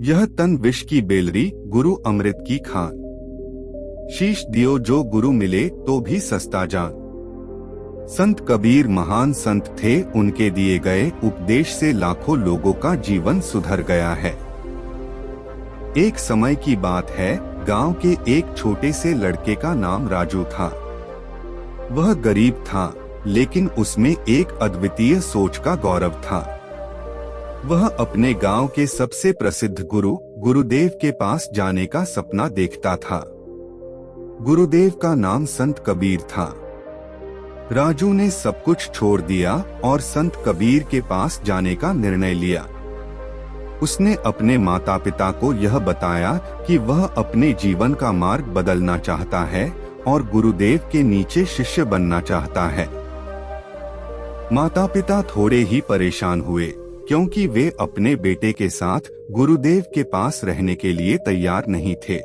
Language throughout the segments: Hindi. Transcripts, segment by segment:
यह तन विष की बेलरी, गुरु अमृत की खान। शीश दियो जो गुरु मिले तो भी सस्ता जान। संत कबीर महान संत थे, उनके दिए गए उपदेश से लाखों लोगों का जीवन सुधर गया है। एक समय की बात है, गांव के एक छोटे से लड़के का नाम राजू था। वह गरीब था, लेकिन उसमें एक अद्वितीय सोच का गौरव था। वह अपने गांव के सबसे प्रसिद्ध गुरुदेव के पास जाने का सपना देखता था। गुरुदेव का नाम संत कबीर था। राजू ने सब कुछ छोड़ दिया और संत कबीर के पास जाने का निर्णय लिया। उसने अपने माता पिता को यह बताया कि वह अपने जीवन का मार्ग बदलना चाहता है और गुरुदेव के नीचे शिष्य बनना चाहता है। माता पिता थोड़े ही परेशान हुए, क्योंकि वे अपने बेटे के साथ गुरुदेव के पास रहने के लिए तैयार नहीं थे।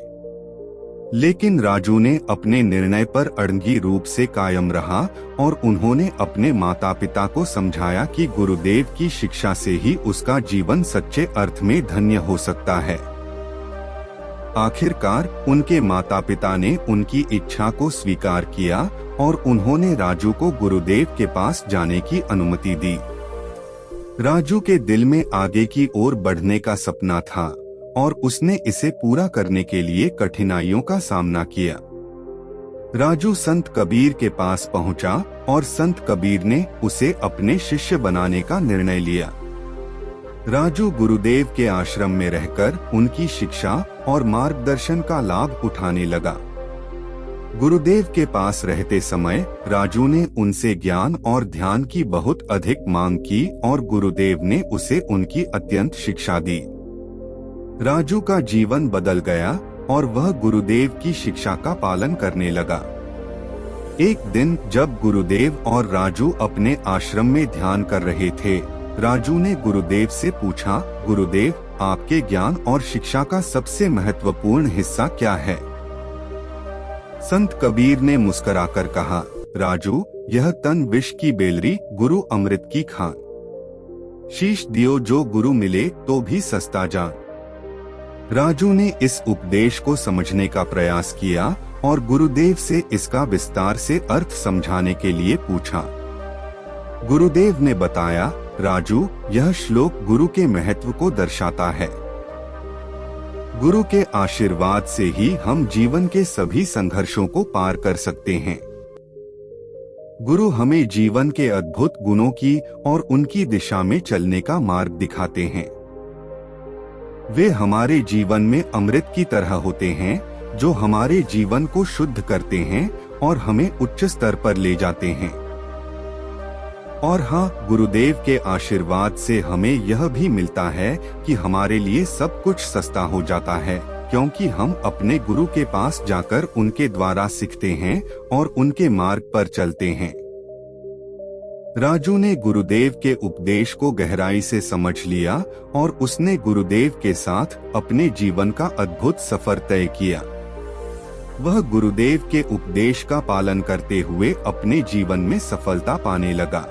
लेकिन राजू ने अपने निर्णय पर अड़ंगी रूप से कायम रहा और उन्होंने अपने माता पिता को समझाया कि गुरुदेव की शिक्षा से ही उसका जीवन सच्चे अर्थ में धन्य हो सकता है। आखिरकार उनके माता पिता ने उनकी इच्छा को स्वीकार किया और उन्होंने राजू को गुरुदेव के पास जाने की अनुमति दी। राजू के दिल में आगे की ओर बढ़ने का सपना था और उसने इसे पूरा करने के लिए कठिनाइयों का सामना किया। राजू संत कबीर के पास पहुंचा और संत कबीर ने उसे अपने शिष्य बनाने का निर्णय लिया। राजू गुरुदेव के आश्रम में रहकर उनकी शिक्षा और मार्गदर्शन का लाभ उठाने लगा। गुरुदेव के पास रहते समय राजू ने उनसे ज्ञान और ध्यान की बहुत अधिक मांग की और गुरुदेव ने उसे उनकी अत्यंत शिक्षा दी। राजू का जीवन बदल गया और वह गुरुदेव की शिक्षा का पालन करने लगा। एक दिन जब गुरुदेव और राजू अपने आश्रम में ध्यान कर रहे थे, राजू ने गुरुदेव से पूछा, गुरुदेव, आपके ज्ञान और शिक्षा का सबसे महत्वपूर्ण हिस्सा क्या है? संत कबीर ने मुस्कुराकर कहा, राजू, यह तन विष की बेलरी, गुरु अमृत की खान। शीश दियो जो गुरु मिले तो भी सस्ता जान। राजू ने इस उपदेश को समझने का प्रयास किया और गुरुदेव से इसका विस्तार से अर्थ समझाने के लिए पूछा। गुरुदेव ने बताया, राजू, यह श्लोक गुरु के महत्व को दर्शाता है। गुरु के आशीर्वाद से ही हम जीवन के सभी संघर्षों को पार कर सकते हैं। गुरु हमें जीवन के अद्भुत गुणों की और उनकी दिशा में चलने का मार्ग दिखाते हैं। वे हमारे जीवन में अमृत की तरह होते हैं, जो हमारे जीवन को शुद्ध करते हैं और हमें उच्च स्तर पर ले जाते हैं। और हाँ, गुरुदेव के आशीर्वाद से हमें यह भी मिलता है कि हमारे लिए सब कुछ सस्ता हो जाता है, क्योंकि हम अपने गुरु के पास जाकर उनके द्वारा सीखते हैं और उनके मार्ग पर चलते हैं। राजू ने गुरुदेव के उपदेश को गहराई से समझ लिया और उसने गुरुदेव के साथ अपने जीवन का अद्भुत सफर तय किया। वह गुरुदेव के उपदेश का पालन करते हुए अपने जीवन में सफलता पाने लगा।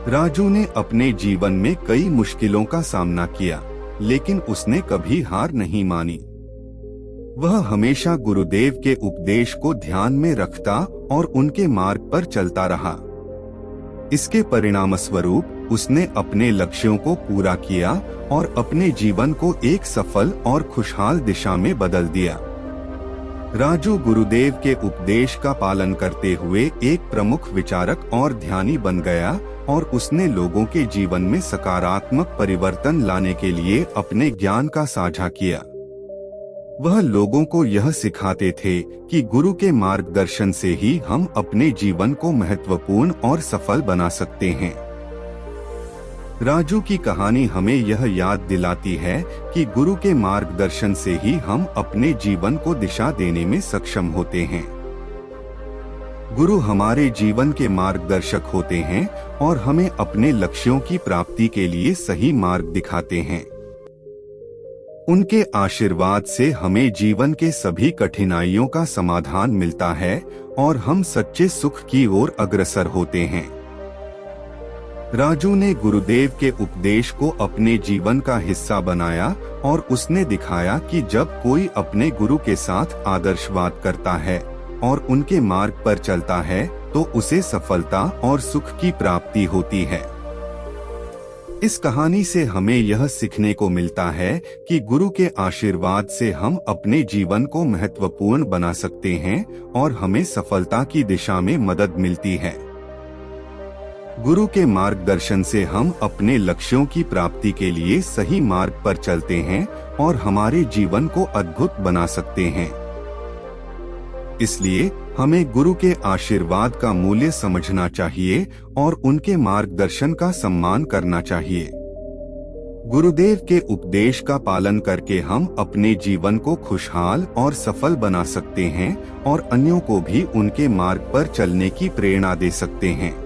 राजू ने अपने जीवन में कई मुश्किलों का सामना किया, लेकिन उसने कभी हार नहीं मानी। वह हमेशा गुरुदेव के उपदेश को ध्यान में रखता और उनके मार्ग पर चलता रहा। इसके परिणामस्वरूप उसने अपने लक्ष्यों को पूरा किया और अपने जीवन को एक सफल और खुशहाल दिशा में बदल दिया। राजू गुरुदेव के उपदेश का पालन करते हुए एक प्रमुख विचारक और ध्यानी बन गया और उसने लोगों के जीवन में सकारात्मक परिवर्तन लाने के लिए अपने ज्ञान का साझा किया। वह लोगों को यह सिखाते थे कि गुरु के मार्गदर्शन से ही हम अपने जीवन को महत्वपूर्ण और सफल बना सकते हैं। राजू की कहानी हमें यह याद दिलाती है कि गुरु के मार्गदर्शन से ही हम अपने जीवन को दिशा देने में सक्षम होते हैं। गुरु हमारे जीवन के मार्गदर्शक होते हैं और हमें अपने लक्ष्यों की प्राप्ति के लिए सही मार्ग दिखाते हैं। उनके आशीर्वाद से हमें जीवन के सभी कठिनाइयों का समाधान मिलता है और हम सच्चे सुख की ओर अग्रसर होते हैं। राजू ने गुरुदेव के उपदेश को अपने जीवन का हिस्सा बनाया और उसने दिखाया कि जब कोई अपने गुरु के साथ आदर्शवाद करता है और उनके मार्ग पर चलता है तो उसे सफलता और सुख की प्राप्ति होती है। इस कहानी से हमें यह सीखने को मिलता है कि गुरु के आशीर्वाद से हम अपने जीवन को महत्वपूर्ण बना सकते हैं और हमें सफलता की दिशा में मदद मिलती है। गुरु के मार्गदर्शन से हम अपने लक्ष्यों की प्राप्ति के लिए सही मार्ग पर चलते हैं और हमारे जीवन को अद्भुत बना सकते हैं। इसलिए हमें गुरु के आशीर्वाद का मूल्य समझना चाहिए और उनके मार्गदर्शन का सम्मान करना चाहिए। गुरुदेव के उपदेश का पालन करके हम अपने जीवन को खुशहाल और सफल बना सकते हैं और अन्यों को भी उनके मार्ग पर चलने की प्रेरणा दे सकते हैं।